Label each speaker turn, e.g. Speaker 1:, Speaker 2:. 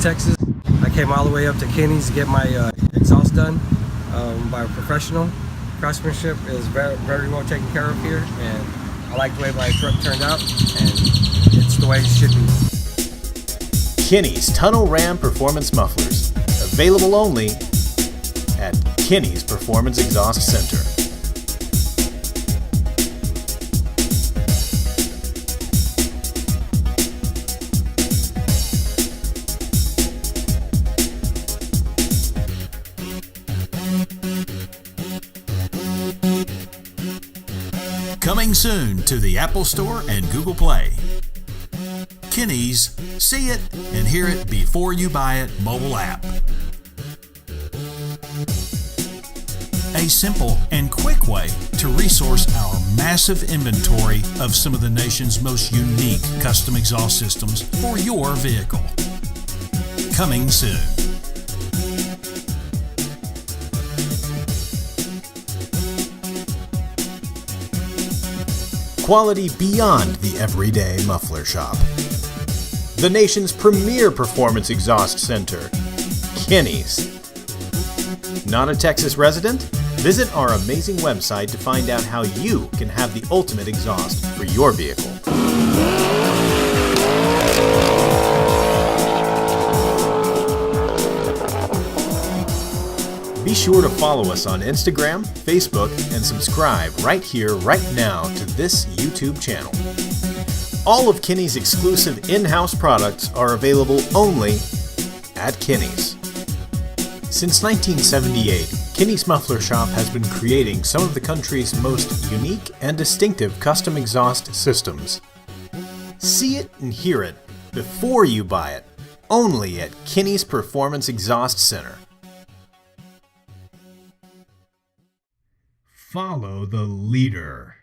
Speaker 1: Texas. I came all the way up to Kinney's to get my exhaust done by a professional. Craftsmanship is very well taken care of here, and I like the way my truck turned out, and it's the way it should be.
Speaker 2: Kinney's Tunnel Ram Performance Mufflers, available only at Kinney's Performance Exhaust Center.
Speaker 3: Coming soon to the Apple Store and Google Play. Kinney's See It and Hear It Before You Buy It mobile app. A simple and quick way to resource our massive inventory of some of the nation's most unique custom exhaust systems for your vehicle. Coming soon.
Speaker 2: Quality beyond the everyday muffler shop. The nation's premier performance exhaust center, Kinney's. Not a Texas resident? Visit our amazing website to find out how you can have the ultimate exhaust for your vehicle. Be sure to follow us on Instagram, Facebook, and subscribe right here, right now to this YouTube channel. All of Kinney's exclusive in-house products are available only at Kinney's. Since 1978, Kinney's Muffler Shop has been creating some of the country's most unique and distinctive custom exhaust systems. See it and hear it before you buy it, only at Kinney's Performance Exhaust Center. Follow the leader.